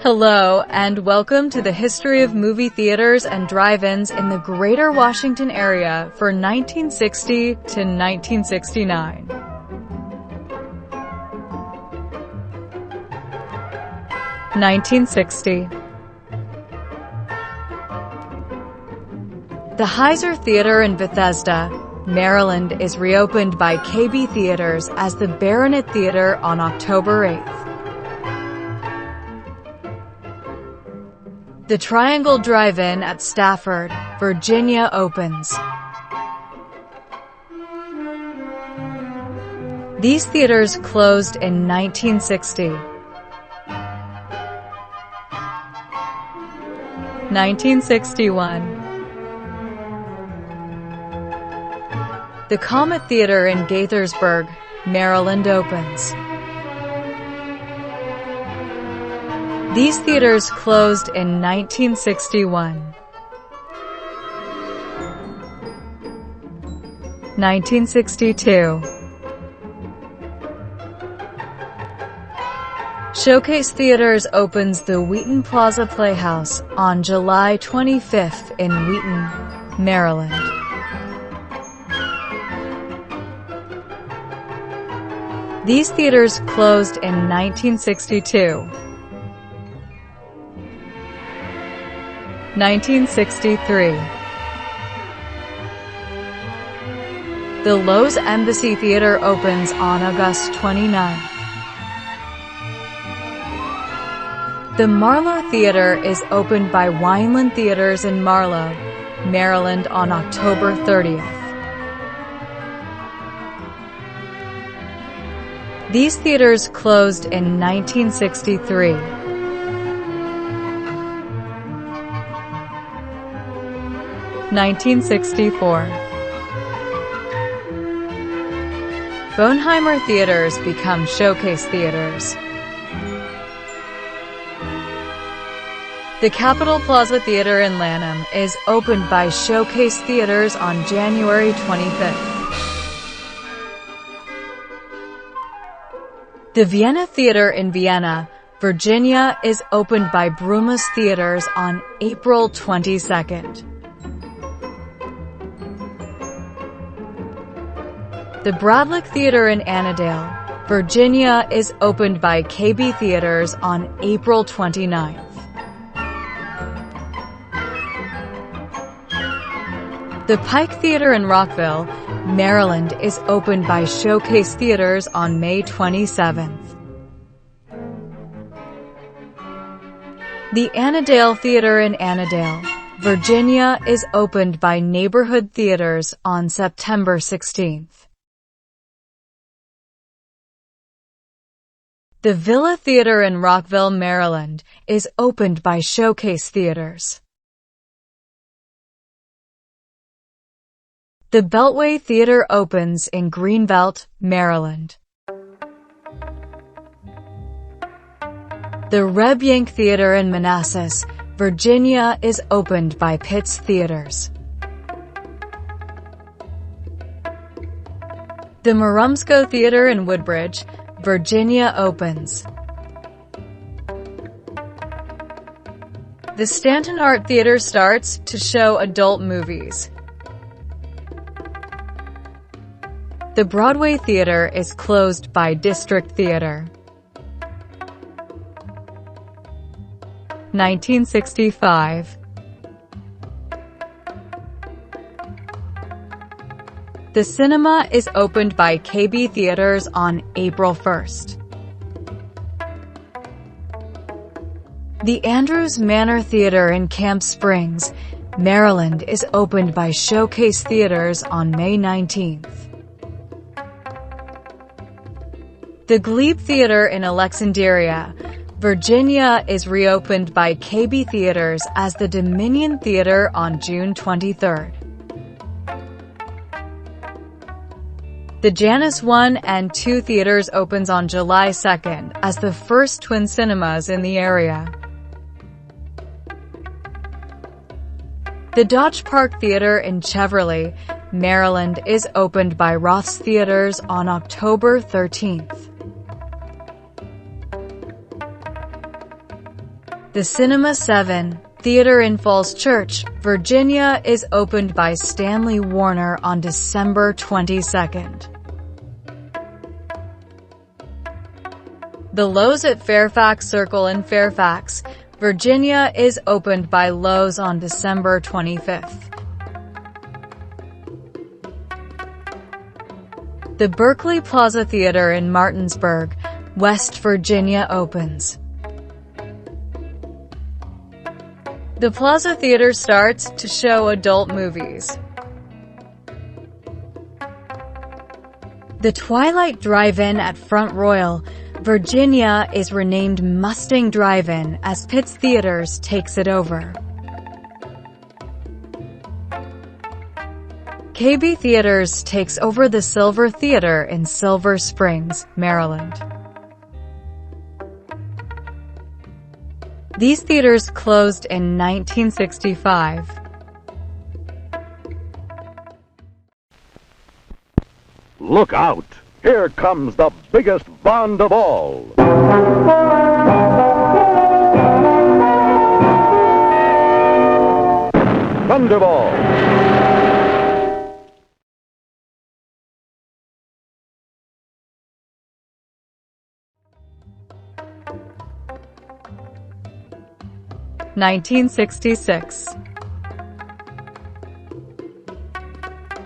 Hello, and welcome to the history of movie theaters and drive-ins in the Greater Washington area for 1960 to 1969. (1960) The Heiser Theater in Bethesda, Maryland is reopened by KB Theaters as the Baronet Theater on October 8th. The Triangle Drive-In at Stafford, Virginia opens. These theaters closed in 1960. 1961. The Comet Theater in Gaithersburg, Maryland opens. These theaters closed in 1961. 1962. Showcase Theaters opens the Wheaton Plaza Playhouse on July 25th in Wheaton, Maryland. These theaters closed in 1962. 1963. The Lowe's Embassy Theater opens on August 29th. The Marlowe Theater is opened by Wineland Theaters in Marlowe, Maryland on October 30th. These theaters closed in 1963. 1964. Bonheimer Theaters become Showcase Theaters. The Capitol Plaza Theater in Lanham is opened by Showcase Theaters on January 25th. The Vienna Theater in Vienna, Virginia is opened by Brumus Theaters on April 22nd. The Bradlick Theater in Annandale, Virginia is opened by KB Theaters on April 29th. The Pike Theater in Rockville, Maryland is opened by Showcase Theaters on May 27th. The Annandale Theater in Annandale, Virginia is opened by Neighborhood Theaters on September 16th. The Villa Theater in Rockville, Maryland, is opened by Showcase Theaters. The Beltway Theater opens in Greenbelt, Maryland. The Reb Yank Theater in Manassas, Virginia is opened by Pitts Theaters. The Marumsco Theater in Woodbridge, Virginia opens. The Stanton Art Theater starts to show adult movies. The Broadway Theater is closed by District Theater. 1965. The cinema is opened by KB Theaters on April 1st. The Andrews Manor Theater in Camp Springs, Maryland is opened by Showcase Theaters on May 19th. The Glebe Theater in Alexandria, Virginia is reopened by KB Theaters as the Dominion Theater on June 23rd. The Janus 1 and 2 Theaters opens on July 2nd as the first twin cinemas in the area. The Dodge Park Theater in Cheverly, Maryland is opened by Roth's Theaters on October 13th. The Cinema 7 Theater in Falls Church, Virginia is opened by Stanley Warner on December 22nd. The Lowe's at Fairfax Circle in Fairfax, Virginia is opened by Lowe's on December 25th. The Berkeley Plaza Theater in Martinsburg, West Virginia opens. The Plaza Theater starts to show adult movies. The Twilight Drive-In at Front Royal, Virginia is renamed Mustang Drive-In as Pitts Theaters takes it over. KB Theaters takes over the Silver Theater in Silver Springs, Maryland. These theaters closed in 1965. Look out! Here comes the biggest Bond of all. Thunderball. (1966).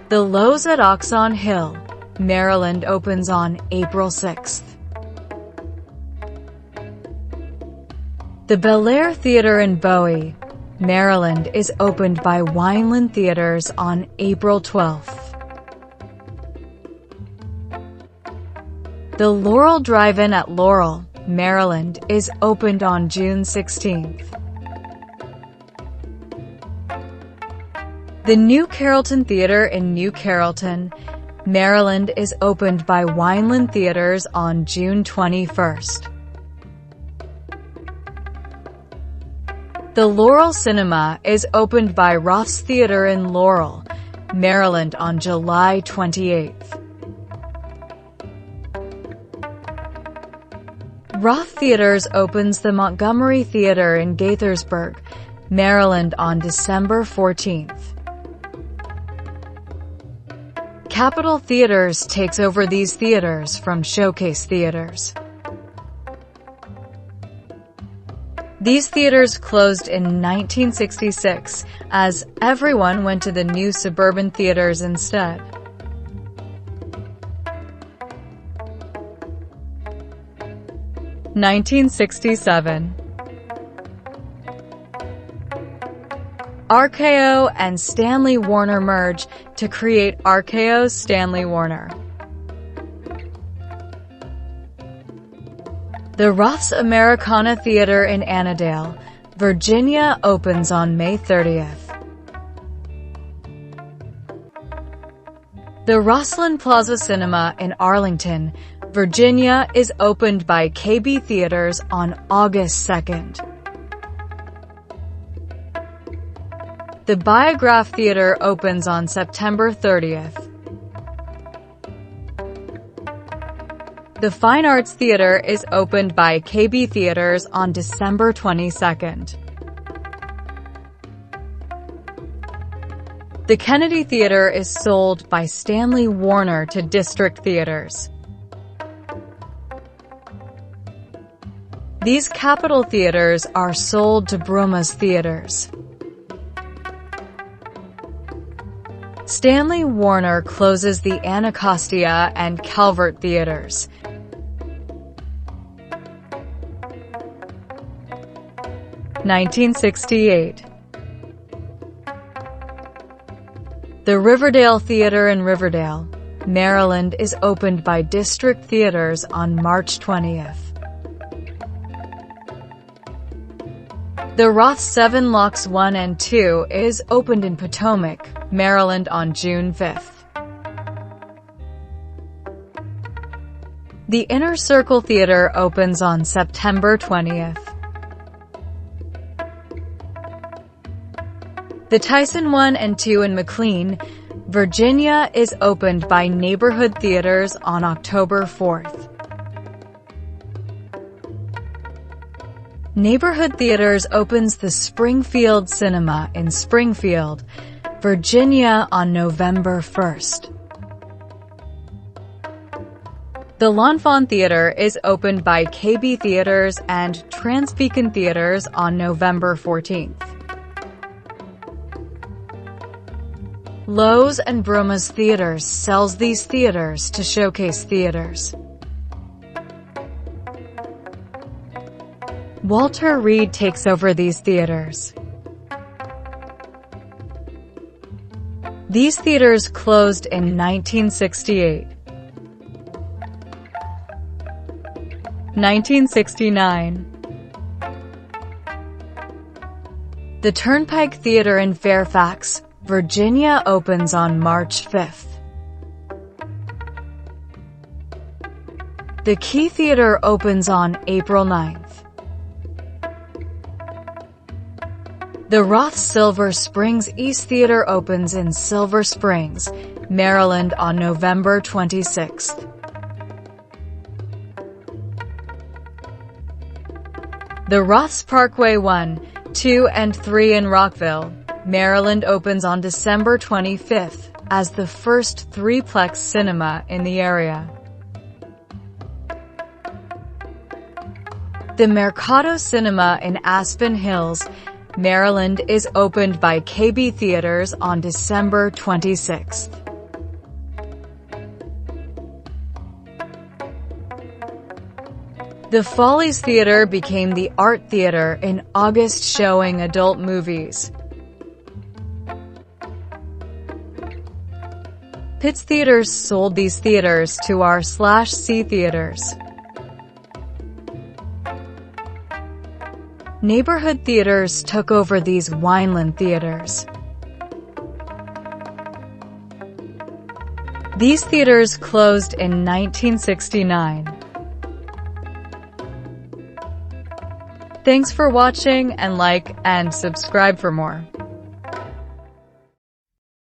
The Lowe's at Oxon Hill, Maryland opens on April 6th. The Bel Air Theater in Bowie, Maryland is opened by Wineland Theaters on April 12th. The Laurel Drive-In at Laurel, Maryland is opened on June 16th. The New Carrollton Theater in New Carrollton, Maryland is opened by Wineland Theaters on June 21st. The Laurel Cinema is opened by Roth's Theater in Laurel, Maryland on July 28th. Roth Theaters opens the Montgomery Theater in Gaithersburg, Maryland on December 14th. Capitol Theaters takes over these theaters from Showcase Theaters. These theaters closed in 1966 as everyone went to the new suburban theaters instead. (1967) RKO and Stanley Warner merge to create RKO's Stanley Warner. The Roth's Americana Theater in Annandale, Virginia opens on May 30th. The Rosslyn Plaza Cinema in Arlington, Virginia is opened by KB Theaters on August 2nd. The Biograph Theater opens on September 30th. The Fine Arts Theater is opened by KB Theaters on December 22nd. The Kennedy Theater is sold by Stanley Warner to District Theaters. These Capitol Theaters are sold to Bruma's Theaters. Stanley Warner closes the Anacostia and Calvert Theaters. (1968) The Riverdale Theater in Riverdale, Maryland is opened by District Theaters on March 20th. The Roth 7 Locks 1 and 2 is opened in Potomac, Maryland on June 5th. The Inner Circle Theater opens on September 20th. The Tyson 1 and 2 in McLean, Virginia is opened by Neighborhood Theaters on October 4th. Neighborhood Theaters opens the Springfield Cinema in Springfield, Virginia on November 1st. The L'Enfant Theater is opened by KB Theaters and Transbeacon Theaters on November 14th. Lowe's and Broma's Theaters sells these theaters to showcase theaters. Walter Reed takes over these theaters. These theaters closed in 1968. 1969. The Turnpike Theater in Fairfax, Virginia opens on March 5th. The Key Theater opens on April 9th. The Roth Silver Springs East Theater opens in Silver Springs, Maryland on November 26th. The Roths Parkway 1, 2, and 3 in Rockville, Maryland opens on December 25th as the first threeplex cinema in the area. The Mercado Cinema in Aspen Hills, Maryland is opened by KB Theaters on December 26th. The Follies Theater became the Art Theater in August, showing adult movies. Pitts Theaters sold these theaters to R/C Theaters. Neighborhood Theaters took over these Wineland Theaters. These theaters closed in 1969. Thanks for watching, and like and subscribe for more.